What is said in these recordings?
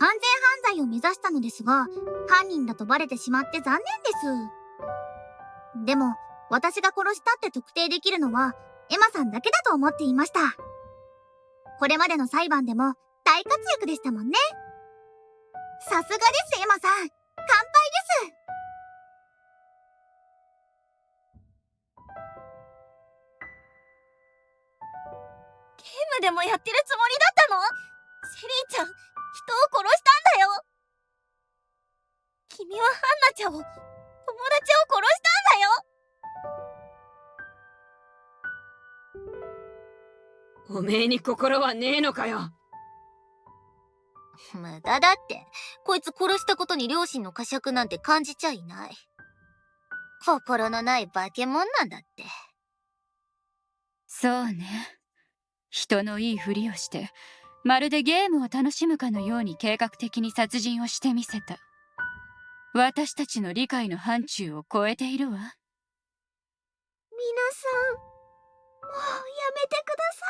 完全犯罪を目指したのですが、犯人だとバレてしまって残念です。でも、私が殺したって特定できるのは、エマさんだけだと思っていました。これまでの裁判でも大活躍でしたもんね。さすがです、エマさん。乾杯です。ゲームでもやってるつもりだったの？シェリーちゃん、人を殺したんだよ。君はハンナちゃんを、友達を殺したんだよ。おめえに心はねえのかよ。無駄だって。こいつ殺したことに両親の呵責なんて感じちゃいない。心のない化け物なんだって。そうね。人のいいふりをして、まるでゲームを楽しむかのように計画的に殺人をしてみせた。私たちの理解の範疇を超えているわ。皆さん、もうやめてくださ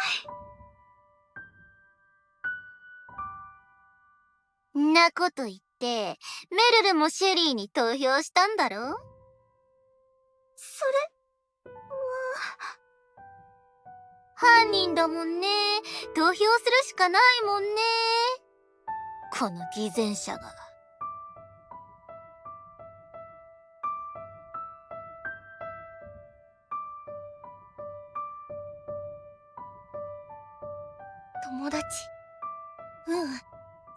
い。んなこと言って、メルルもシェリーに投票したんだろ？それは犯人だもんね。投票するしかないもんね。この偽善者が。友達。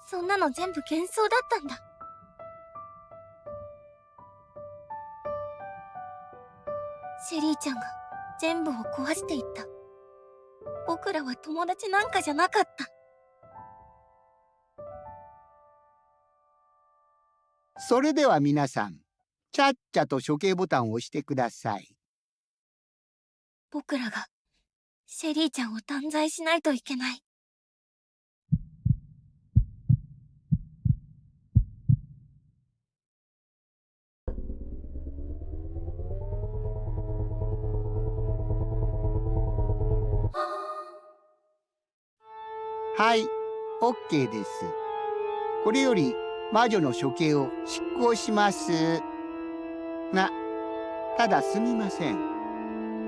そんなの全部幻想だったんだ。シェリーちゃんが全部を壊していった。僕らは友達なんかじゃなかった。それでは皆さん、ちゃっちゃと処刑ボタンを押してください。僕らがシェリーちゃんを断罪しないといけない。はい、OK です。これより魔女の処刑を執行します。ただすみません。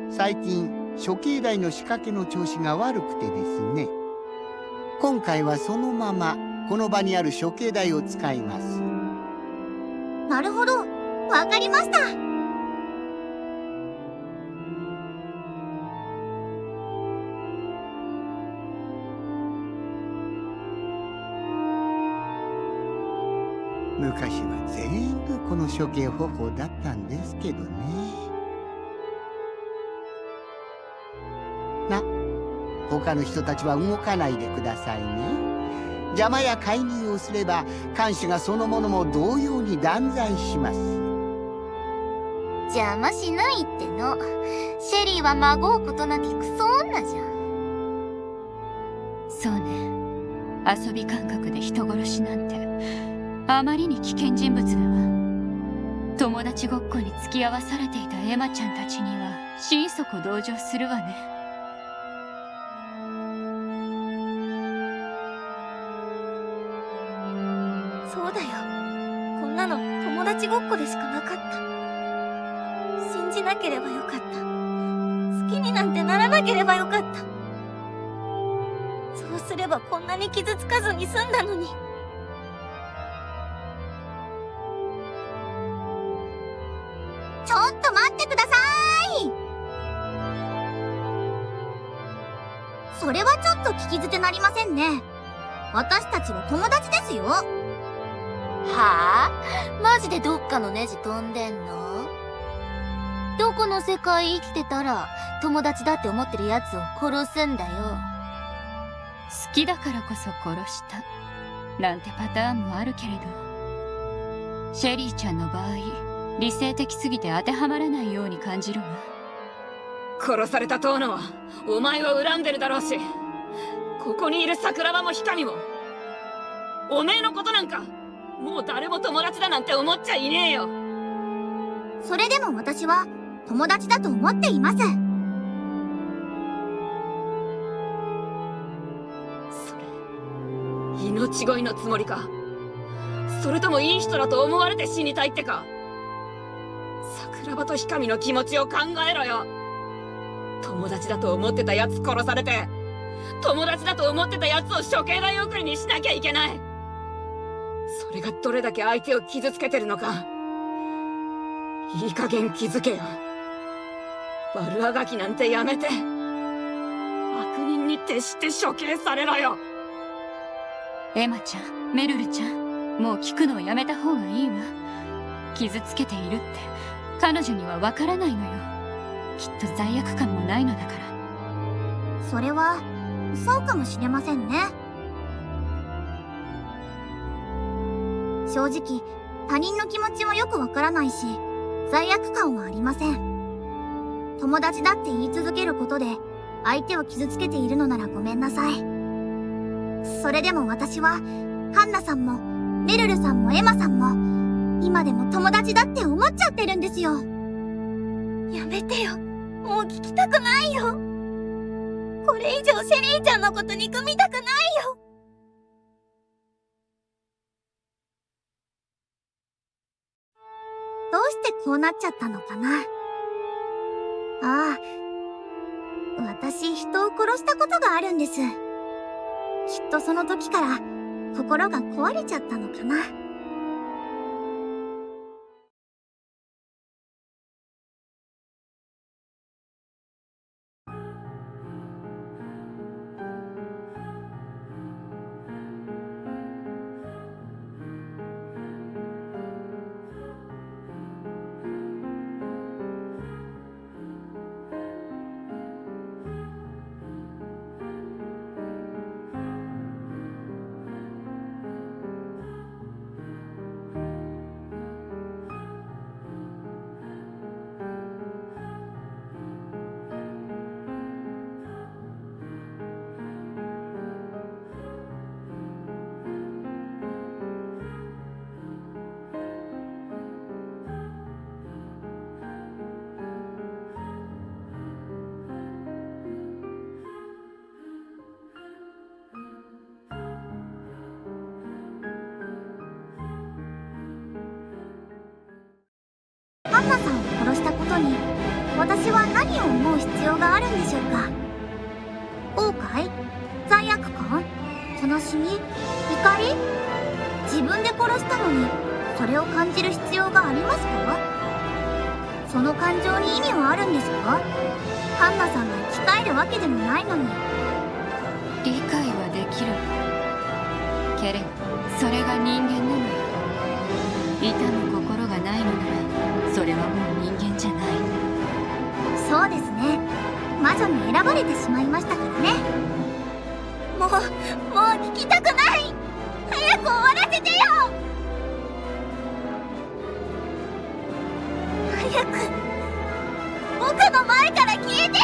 最近、処刑台の仕掛けの調子が悪くてですね。今回はそのまま、この場にある処刑台を使います。なるほど。わかりました。昔は全部この処刑方法だったんですけどね。他の人たちは動かないでくださいね。邪魔や介入をすれば、看守がそのものも同様に断罪します。邪魔しないっての。シェリーはまごうことなきクソ女じゃん。そうね。遊び感覚で人殺しなんてあまりに危険人物だわ。友達ごっこに付き合わされていたエマちゃんたちには心底同情するわね。そうだよ。こんなの友達ごっこでしかなかった。信じなければよかった。好きになんてならなければよかった。そうすればこんなに傷つかずに済んだのに。ちょっと待ってください。それはちょっと聞き捨てなりませんね。私たちは友達ですよ。はあ？マジでどっかのネジ飛んでんの？どこの世界生きてたら友達だって思ってるやつを殺すんだよ。好きだからこそ殺したなんてパターンもあるけれど、シェリーちゃんの場合、理性的すぎて当てはまらないように感じるわ。殺された遠野はお前を恨んでるだろうし、ここにいる桜庭も光も、おめえのことなんかもう誰も友達だなんて思っちゃいねえよ。それでも私は友達だと思っています。それ命乞いのつもりか？それともいい人だと思われて死にたいってか。桜庭とひかみの気持ちを考えろよ。友達だと思ってたやつ殺されて、友達だと思ってたやつを処刑台送りにしなきゃいけない。それがどれだけ相手を傷つけてるのか、いい加減気づけよ。悪あがきなんてやめて、悪人に徹して処刑されろよ。エマちゃん、メルルちゃん、もう聞くのをやめた方がいいわ。傷つけているって彼女にはわからないのよ。きっと罪悪感もないのだから。それはそうかもしれませんね。正直他人の気持ちもよくわからないし、罪悪感はありません。友達だって言い続けることで相手を傷つけているのならごめんなさい。それでも私はハンナさんもメルルさんもエマさんも今でも友達だって思っちゃってるんですよ。やめてよ。もう聞きたくないよ。これ以上シェリーちゃんのこと憎みたくないよ。どうしてこうなっちゃったのかな。ああ、私人を殺したことがあるんです。きっとその時から心が壊れちゃったのかな。ハンナさんを殺したことに私は何を思う必要があるんでしょうか。後悔、罪悪感、悲しみ、怒り。自分で殺したのにそれを感じる必要がありますか。その感情に意味はあるんですか。ハンナさんが生き返るわけでもないのに。理解はできるけれど、それが人間なのよ。痛む心がないのならそれはもう人間じゃない。そうですね。魔女に選ばれてしまいましたからね。もう聞きたくない。早く終わらせてよ。早く僕の前から消えてよ。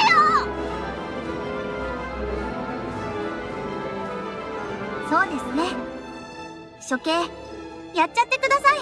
そうですね。処刑やっちゃってください。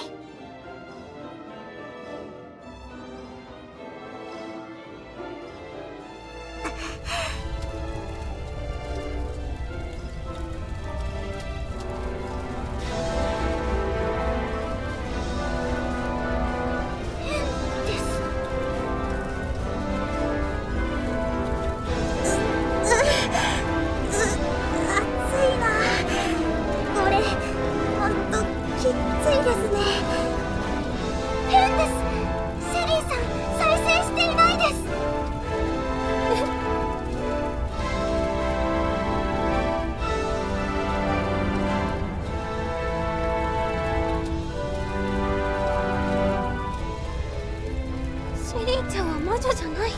シェリーちゃんは魔女じゃない。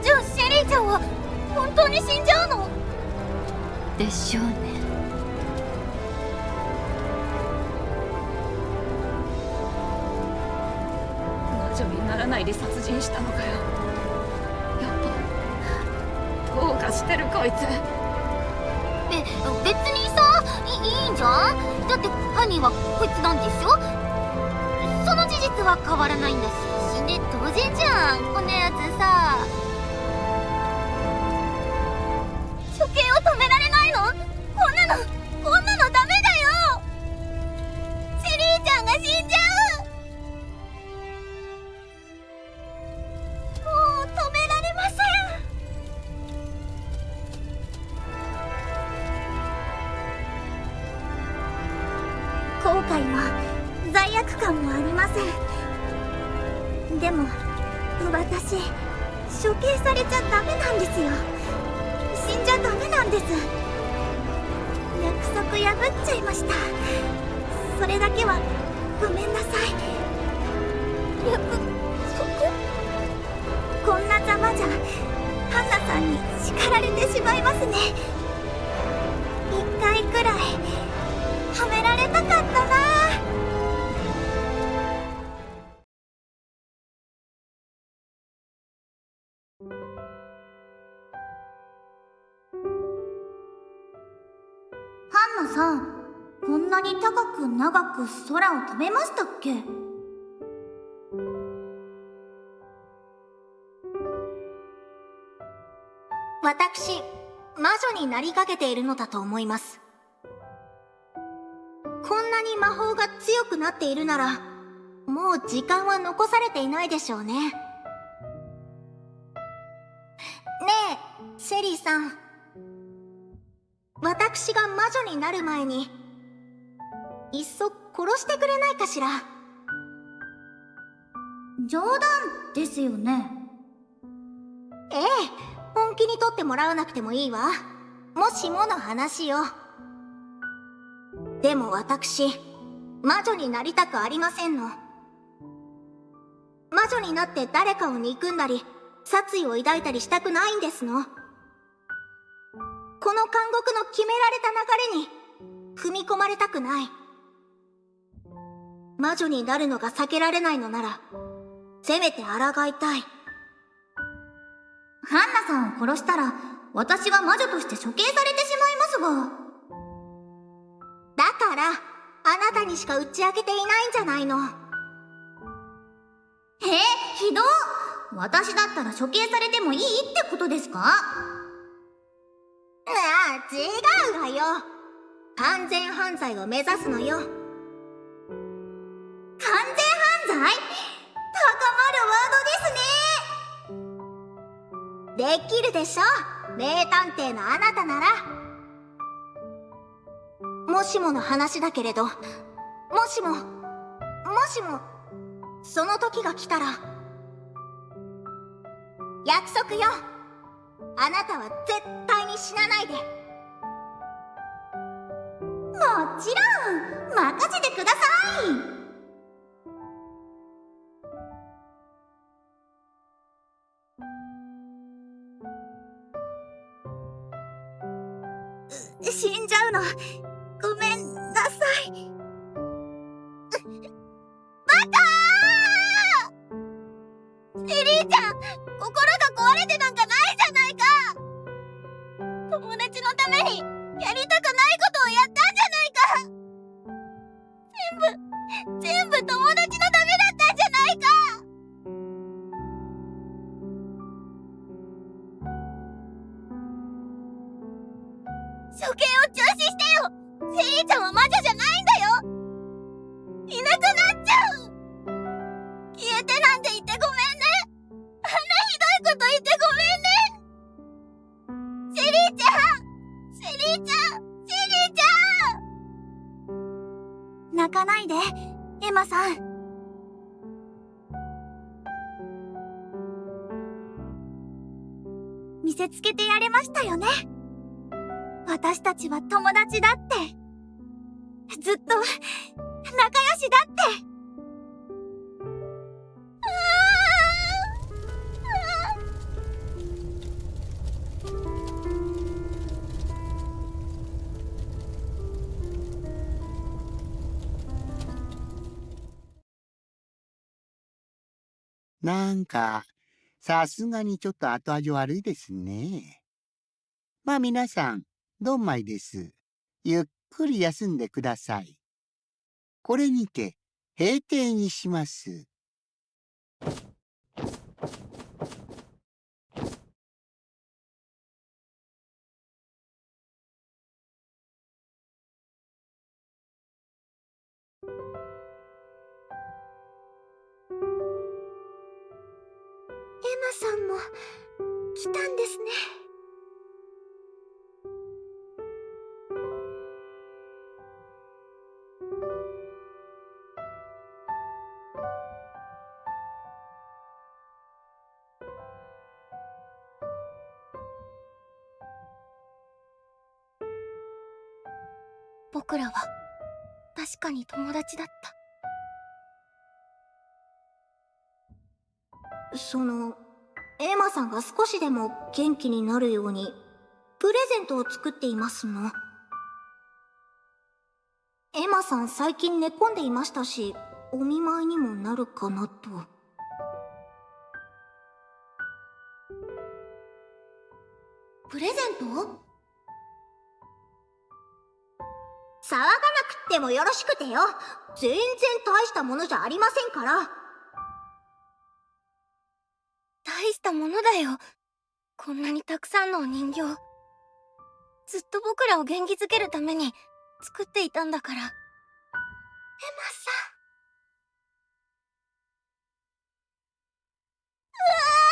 じゃあシェリーちゃんは本当に死んじゃうの？でしょうね。魔女にならないで殺人したのかよ。やっぱどうかしてるこいつ。別にさ、いいんじゃん。だって犯人はこいつなんでしょ。その事実は変わらないんだし、死んで当然じゃん、このやつさ。処刑を止められないの？こんなの後悔も罪悪感もありません。でも私処刑されちゃダメなんですよ。死んじゃダメなんです。約束破っちゃいました。それだけはごめんなさい。約束？こんなざまじゃハンナさんに叱られてしまいますね。一回くらいはめられたかったな。ハンナさん、こんなに高く長く空を飛べましたっけ？私、魔女になりかけているのだと思います。こんなに魔法が強くなっているなら、もう時間は残されていないでしょうね。ねえ、シェリーさん。私が魔女になる前に、いっそ殺してくれないかしら。冗談ですよね。ええ、本気に取ってもらわなくてもいいわ。もしもの話よ。でも私、魔女になりたくありませんの。魔女になって誰かを憎んだり、殺意を抱いたりしたくないんですの。この監獄の決められた流れに踏み込まれたくない。魔女になるのが避けられないのなら、せめて抗いたい。ハンナさんを殺したら私は魔女として処刑されてしまいますが。だからあなたにしか打ち明けていないんじゃないの。ひどっ。私だったら処刑されてもいいってことですか？ああ、違うわよ。完全犯罪を目指すのよ。完全犯罪？高まるワードですね。できるでしょ、名探偵のあなたなら。もしもの話だけれど、もしもその時が来たら、約束よ。あなたは絶対に死なないで。もちろん任せてください。死んじゃうのごめんなさい。エリーちゃん、心が壊れてなんかないじゃないか。友達のためにやりたくないことをやったんじゃないか。全部友達のためだったんじゃないか。処刑を中止してよ。セリーちゃんは魔女じゃないんだよ。いなくなっちゃう。消えてなんて言ってごめんね。あんなひどいこと言ってごめんね。セリーちゃん。泣かないでエマさん。見せつけてやれましたよね。私たちは友達だって、ずっと仲良しだって。なんか、さすがにちょっと後味悪いですね。まあ皆さん、どんまいです。ゆっくり休んでください。これにて閉廷にします。エマさんも来たんですね。僕らは確かに友達だった。エマさんが少しでも元気になるようにプレゼントを作っていますの。エマさん最近寝込んでいましたし、お見舞いにもなるかなと。プレゼント？騒がなくってもよろしくてよ。全然大したものじゃありませんから。大したものだよ。こんなにたくさんのお人形。ずっと僕らを元気づけるために作っていたんだから。エマさん。うわー！